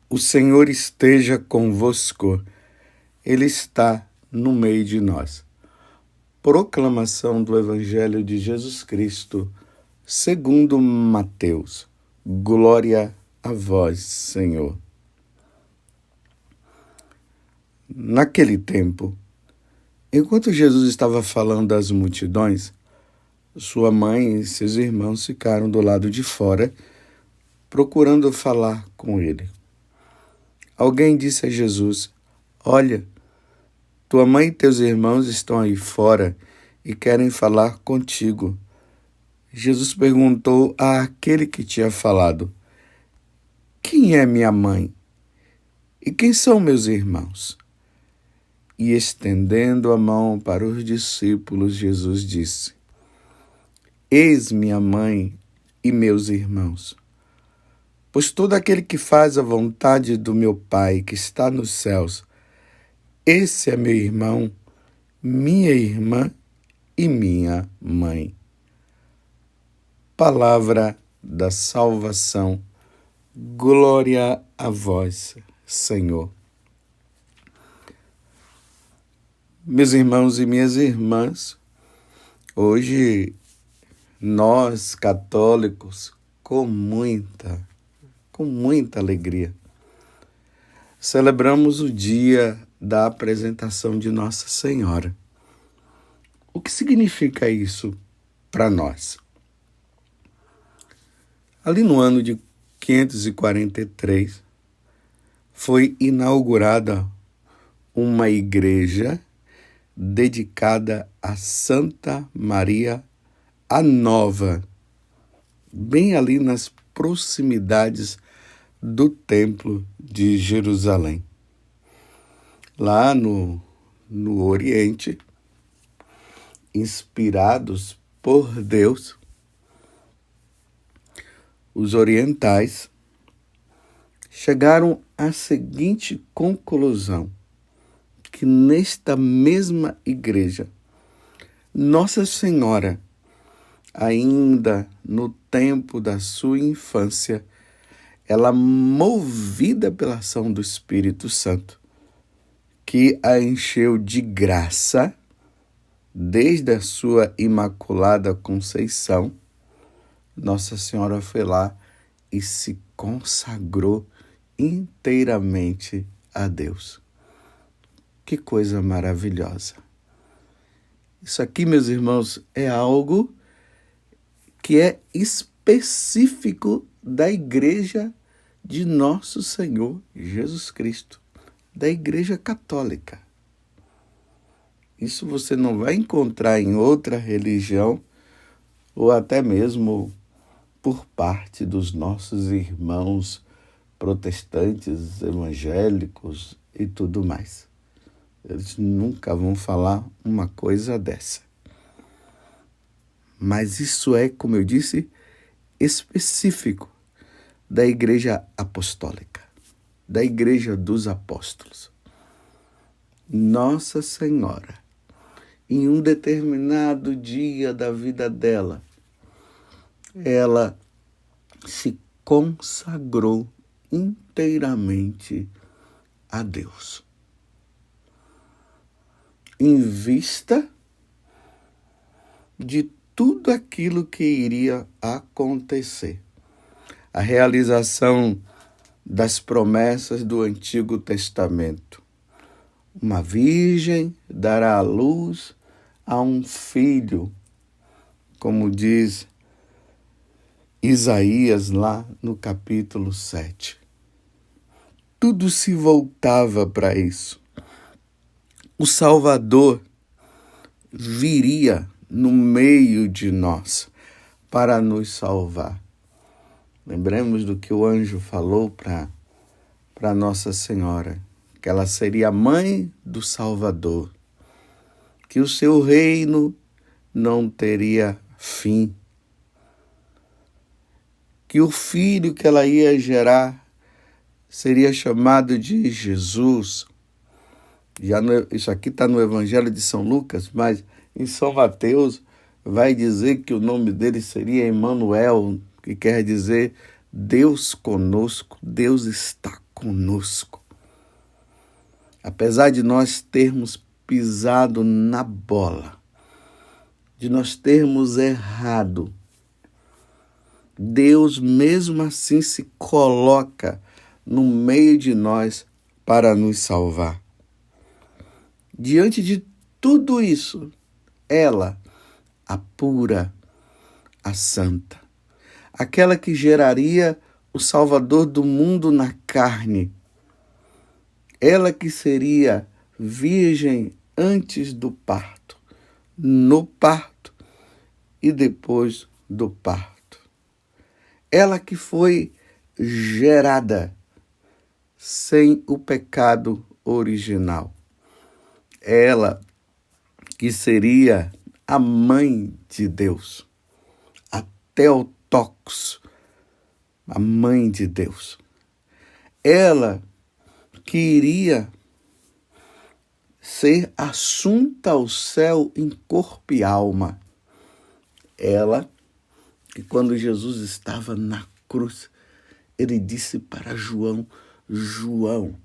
O Senhor esteja convosco, Ele está no meio de nós. Proclamação do Evangelho de Jesus Cristo, segundo Mateus. Glória a vós, Senhor. Naquele tempo, enquanto Jesus estava falando às multidões, sua mãe e seus irmãos ficaram do lado de fora, procurando falar com ele. Alguém disse a Jesus: "Olha, tua mãe e teus irmãos estão aí fora e querem falar contigo." Jesus perguntou àquele que tinha falado: "Quem é minha mãe? E quem são meus irmãos?" E estendendo a mão para os discípulos, Jesus disse: "Eis minha mãe e meus irmãos. Pois todo aquele que faz a vontade do meu Pai que está nos céus, esse é meu irmão, minha irmã e minha mãe." Palavra da salvação. Glória a vós, Senhor. Meus irmãos e minhas irmãs, hoje nós católicos, com muita alegria, celebramos o dia da apresentação de Nossa Senhora. O que significa isso para nós? Ali no ano de 543, foi inaugurada uma igreja dedicada a Santa Maria a Nova, bem ali nas proximidades do Templo de Jerusalém. Lá no Oriente, inspirados por Deus, os orientais chegaram à seguinte conclusão: que nesta mesma igreja, Nossa Senhora, ainda no tempo da sua infância, ela, movida pela ação do Espírito Santo, que a encheu de graça desde a sua Imaculada Conceição, Nossa Senhora foi lá e se consagrou inteiramente a Deus. Que coisa maravilhosa! Isso aqui, meus irmãos, é algo que é específico da Igreja de Nosso Senhor Jesus Cristo, da Igreja Católica. Isso você não vai encontrar em outra religião ou até mesmo por parte dos nossos irmãos protestantes, evangélicos e tudo mais. Eles nunca vão falar uma coisa dessa. Mas isso é, como eu disse, específico da Igreja Apostólica, da Igreja dos Apóstolos. Nossa Senhora, em um determinado dia da vida dela, ela se consagrou inteiramente a Deus. Em vista de tudo aquilo que iria acontecer. A realização das promessas do Antigo Testamento. Uma virgem dará à luz a um filho, como diz Isaías lá no capítulo 7. Tudo se voltava para isso. O Salvador viria no meio de nós para nos salvar. Lembremos do que o anjo falou para Nossa Senhora, que ela seria a mãe do Salvador, que o seu reino não teria fim, que o filho que ela ia gerar seria chamado de Jesus. Isso aqui está no Evangelho de São Lucas, mas em São Mateus vai dizer que o nome dele seria Emanuel, que quer dizer Deus conosco, Deus está conosco. Apesar de nós termos pisado na bola, de nós termos errado, Deus mesmo assim se coloca no meio de nós para nos salvar. Diante de tudo isso, ela, a pura, a santa, aquela que geraria o Salvador do mundo na carne, ela que seria virgem antes do parto, no parto e depois do parto. Ela que foi gerada sem o pecado original. Ela que seria a mãe de Deus, a Theotokos, a mãe de Deus. Ela que iria ser assunta ao céu em corpo e alma. Ela que quando Jesus estava na cruz, ele disse para João, João,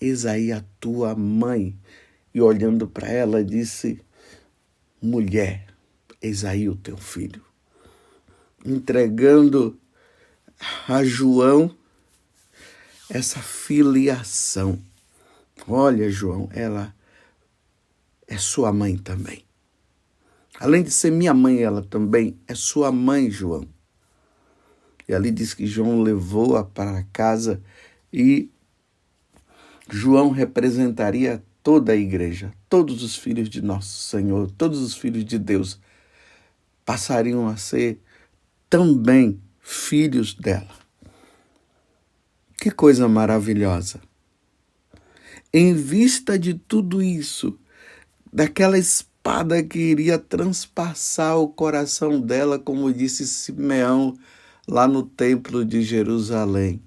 eis aí a tua mãe. E olhando para ela, disse, mulher, eis aí o teu filho. Entregando a João essa filiação. Olha, João, ela é sua mãe também. Além de ser minha mãe, ela também é sua mãe, João. E ali diz que João levou-a para casa e João representaria toda a igreja, todos os filhos de nosso Senhor, todos os filhos de Deus passariam a ser também filhos dela. Que coisa maravilhosa! Em vista de tudo isso, daquela espada que iria transpassar o coração dela, como disse Simeão lá no templo de Jerusalém,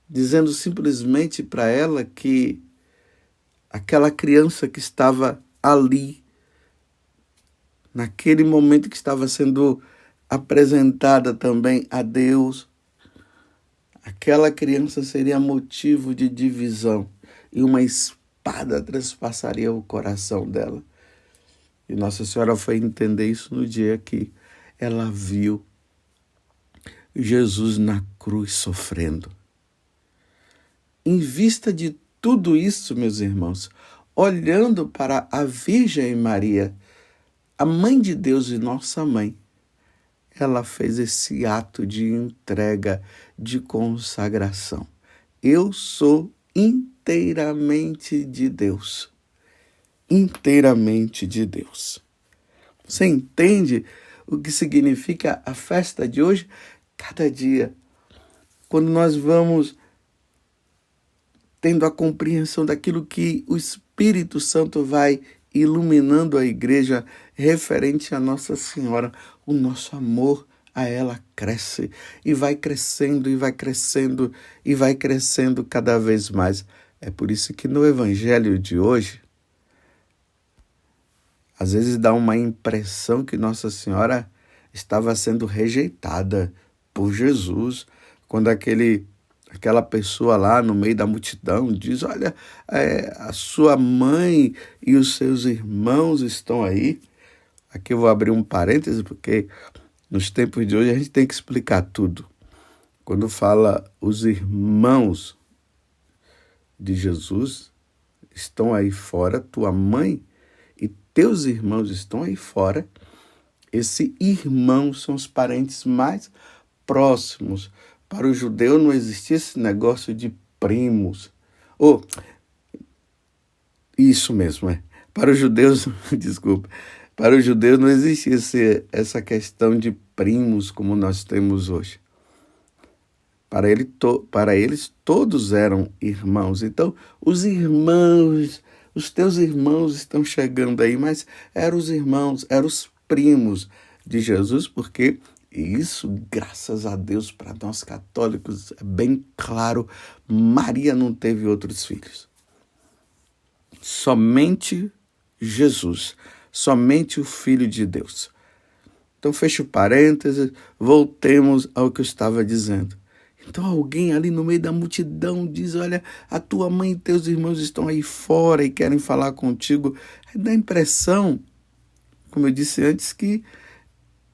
dizendo simplesmente para ela que aquela criança que estava ali, naquele momento que estava sendo apresentada também a Deus, aquela criança seria motivo de divisão e uma espada transpassaria o coração dela. E Nossa Senhora foi entender isso no dia que ela viu Jesus na cruz sofrendo. Em vista de tudo isso, meus irmãos, olhando para a Virgem Maria, a Mãe de Deus e nossa Mãe, ela fez esse ato de entrega, de consagração. Eu sou inteiramente de Deus. Inteiramente de Deus. Você entende o que significa a festa de hoje? Cada dia, quando nós vamos tendo a compreensão daquilo que o Espírito Santo vai iluminando a igreja referente a Nossa Senhora, o nosso amor a ela cresce e vai crescendo e vai crescendo e vai crescendo cada vez mais. É por isso que no Evangelho de hoje, às vezes dá uma impressão que Nossa Senhora estava sendo rejeitada por Jesus, quando aquela pessoa lá no meio da multidão diz, olha, a sua mãe e os seus irmãos estão aí. Aqui eu vou abrir um parêntese, porque nos tempos de hoje a gente tem que explicar tudo. Quando fala os irmãos de Jesus estão aí fora, tua mãe e teus irmãos estão aí fora, esse irmão são os parentes mais próximos. Para o judeu não existia esse negócio de primos. Isso mesmo, é. Para os judeus, desculpa, para os judeus não existia essa questão de primos como nós temos hoje. Para eles todos eram irmãos. Então, os irmãos, os teus irmãos estão chegando aí, mas eram os irmãos, eram os primos de Jesus, porque isso, graças a Deus, para nós católicos, é bem claro, Maria não teve outros filhos. Somente Jesus, somente o Filho de Deus. Então, fecho parênteses, voltemos ao que eu estava dizendo. Então alguém ali no meio da multidão diz, olha, a tua mãe e teus irmãos estão aí fora e querem falar contigo. Dá a impressão, como eu disse antes, que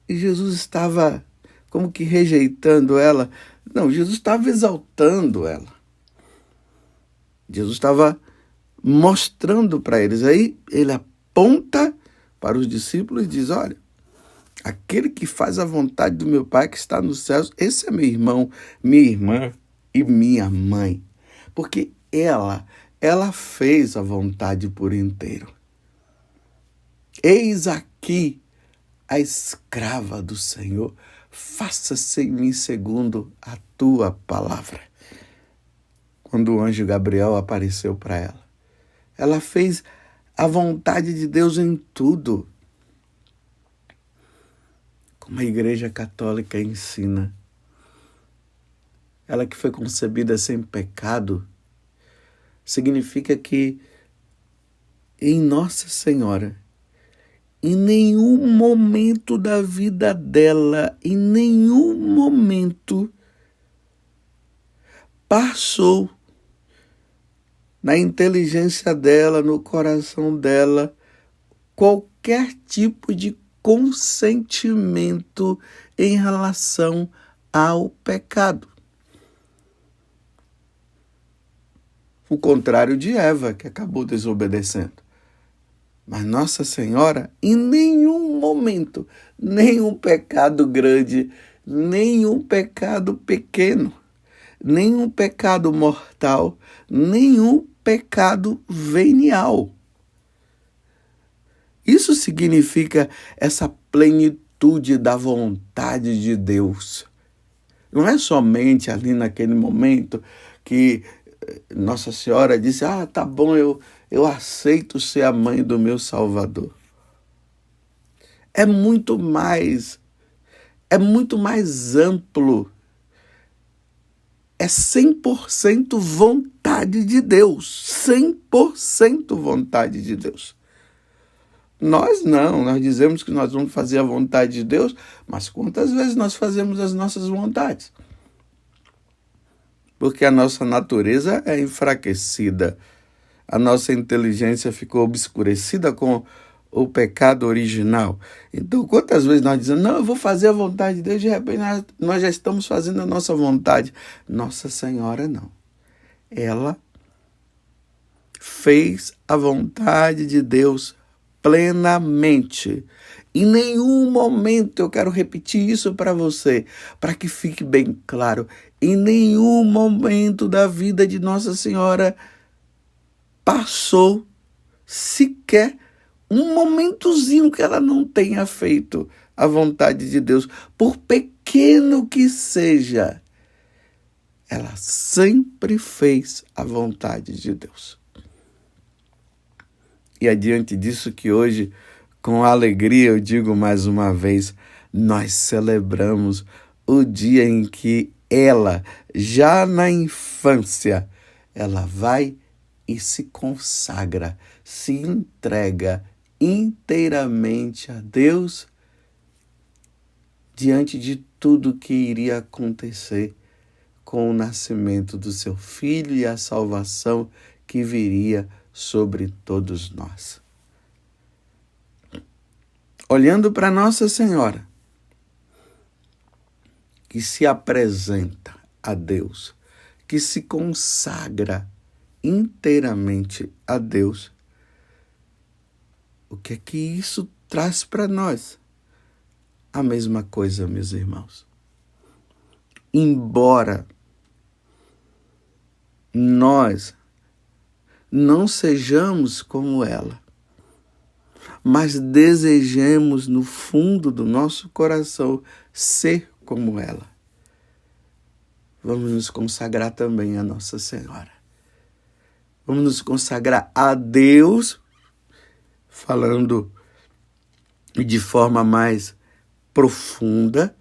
Jesus estava como que rejeitando ela. Não, Jesus estava exaltando ela. Jesus estava mostrando para eles. Aí ele aponta para os discípulos e diz, olha, aquele que faz a vontade do meu Pai que está nos céus, esse é meu irmão, minha irmã e minha mãe. Porque ela fez a vontade por inteiro. Eis aqui a escrava do Senhor, faça-se em mim segundo a tua palavra. Quando o anjo Gabriel apareceu para ela, ela fez a vontade de Deus em tudo. Como a Igreja Católica ensina, ela que foi concebida sem pecado, significa que em Nossa Senhora, em nenhum momento da vida dela, em nenhum momento passou na inteligência dela, no coração dela, qualquer tipo de consentimento em relação ao pecado. O contrário de Eva, que acabou desobedecendo. Mas Nossa Senhora, em nenhum momento, nenhum pecado grande, nenhum pecado pequeno, nenhum pecado mortal, nenhum pecado venial. Isso significa essa plenitude da vontade de Deus. Não é somente ali naquele momento que Nossa Senhora disse, tá bom, eu aceito ser a mãe do meu Salvador. É muito mais amplo. É 100% vontade de Deus. 100% vontade de Deus. Nós não, nós dizemos que nós vamos fazer a vontade de Deus, mas quantas vezes nós fazemos as nossas vontades? Porque a nossa natureza é enfraquecida. A nossa inteligência ficou obscurecida com o pecado original. Então, quantas vezes nós dizemos, não, eu vou fazer a vontade de Deus, de repente nós já estamos fazendo a nossa vontade. Nossa Senhora não. Ela fez a vontade de Deus plenamente. Em nenhum momento, eu quero repetir isso para você, para que fique bem claro, em nenhum momento da vida de Nossa Senhora passou sequer um momentozinho que ela não tenha feito a vontade de Deus, por pequeno que seja, ela sempre fez a vontade de Deus. E é diante disso que hoje, com alegria, eu digo mais uma vez, nós celebramos o dia em que ela, já na infância, ela vai e se consagra, se entrega inteiramente a Deus diante de tudo que iria acontecer com o nascimento do seu filho e a salvação que viria sobre todos nós. Olhando para Nossa Senhora, que se apresenta a Deus, que se consagra inteiramente a Deus, o que é que isso traz para nós? A mesma coisa, meus irmãos. Embora nós não sejamos como ela, mas desejemos no fundo do nosso coração ser como ela, vamos nos consagrar também a Nossa Senhora. Vamos nos consagrar a Deus, falando de forma mais profunda,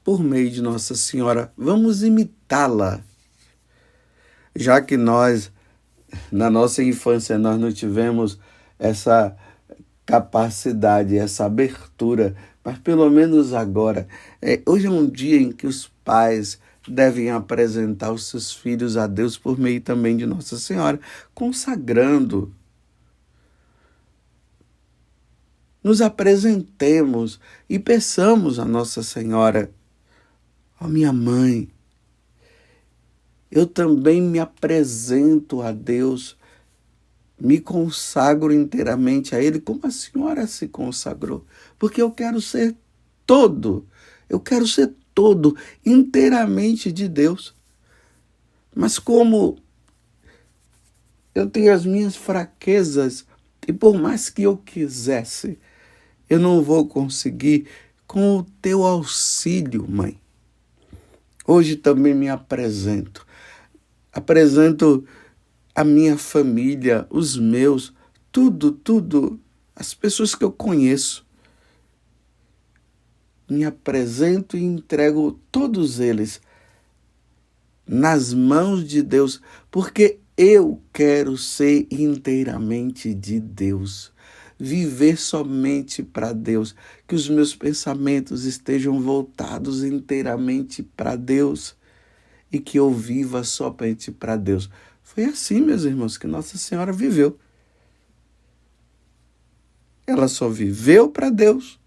por meio de Nossa Senhora. Vamos imitá-la. Já que nós, na nossa infância, nós não tivemos essa capacidade, essa abertura, mas pelo menos agora. Hoje é um dia em que os pais devem apresentar os seus filhos a Deus por meio também de Nossa Senhora, consagrando. Nos apresentemos e peçamos a Nossa Senhora: ó minha mãe, eu também me apresento a Deus, me consagro inteiramente a Ele, como a senhora se consagrou, porque eu quero ser todo, inteiramente de Deus. Mas como eu tenho as minhas fraquezas, e por mais que eu quisesse, eu não vou conseguir. Com o teu auxílio, mãe, hoje também me apresento. Apresento a minha família, os meus, tudo, as pessoas que eu conheço. Me apresento e entrego todos eles nas mãos de Deus, porque eu quero ser inteiramente de Deus, viver somente para Deus, que os meus pensamentos estejam voltados inteiramente para Deus e que eu viva somente para Deus. Foi assim, meus irmãos, que Nossa Senhora viveu. Ela só viveu para Deus,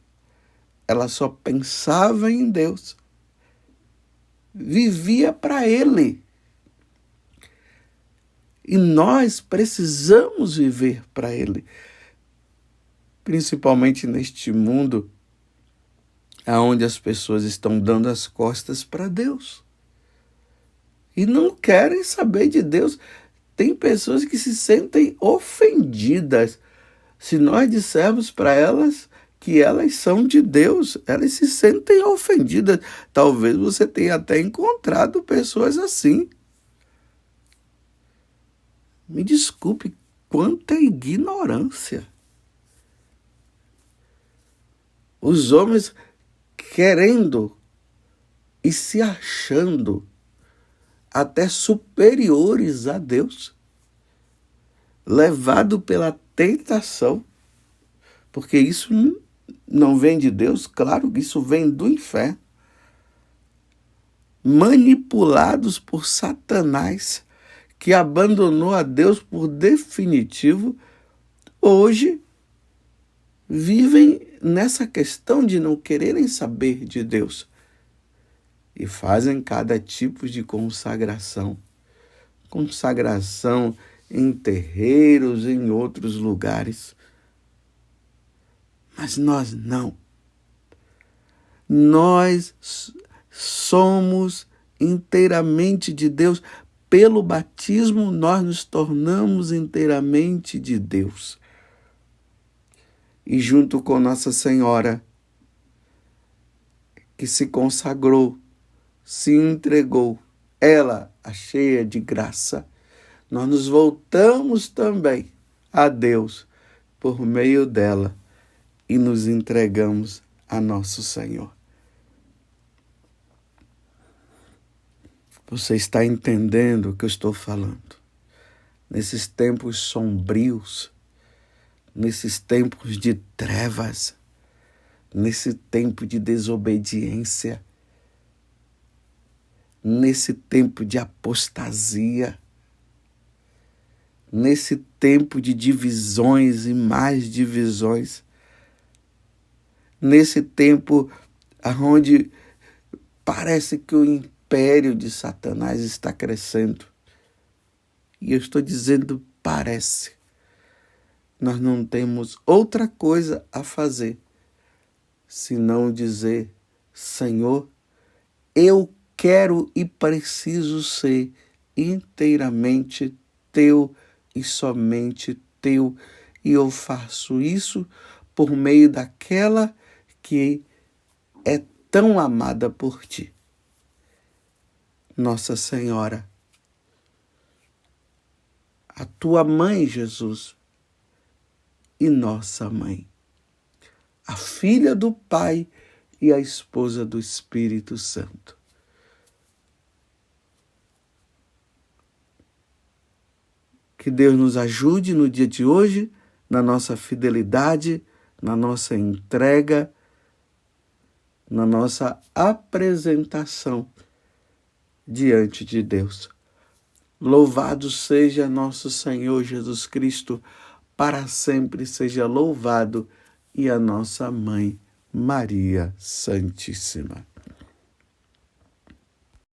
ela só pensava em Deus, vivia para Ele. E nós precisamos viver para Ele, principalmente neste mundo onde as pessoas estão dando as costas para Deus e não querem saber de Deus. Tem pessoas que se sentem ofendidas se nós dissermos para elas que elas são de Deus. Elas se sentem ofendidas. Talvez você tenha até encontrado pessoas assim. Me desculpe, quanta ignorância. Os homens querendo e se achando até superiores a Deus, levado pela tentação, porque isso não vem de Deus, claro que isso vem do inferno, manipulados por Satanás, que abandonou a Deus por definitivo, hoje vivem nessa questão de não quererem saber de Deus e fazem cada tipo de consagração em terreiros, em outros lugares. Mas nós não. Nós somos inteiramente de Deus. Pelo batismo, nós nos tornamos inteiramente de Deus. E junto com Nossa Senhora, que se consagrou, se entregou, ela, a cheia de graça, nós nos voltamos também a Deus por meio dela e nos entregamos a nosso Senhor. Você está entendendo o que eu estou falando? Nesses tempos sombrios, nesses tempos de trevas, nesse tempo de desobediência, nesse tempo de apostasia, nesse tempo de divisões e mais divisões, nesse tempo onde parece que o império de Satanás está crescendo. E eu estou dizendo parece. Nós não temos outra coisa a fazer senão dizer: Senhor, eu quero e preciso ser inteiramente teu e somente teu. E eu faço isso por meio daquela que é tão amada por ti. Nossa Senhora, a tua mãe, Jesus, e nossa mãe, a filha do Pai e a esposa do Espírito Santo. Que Deus nos ajude no dia de hoje, na nossa fidelidade, na nossa entrega, na nossa apresentação diante de Deus. Louvado seja nosso Senhor Jesus Cristo, para sempre seja louvado, e a nossa Mãe, Maria Santíssima.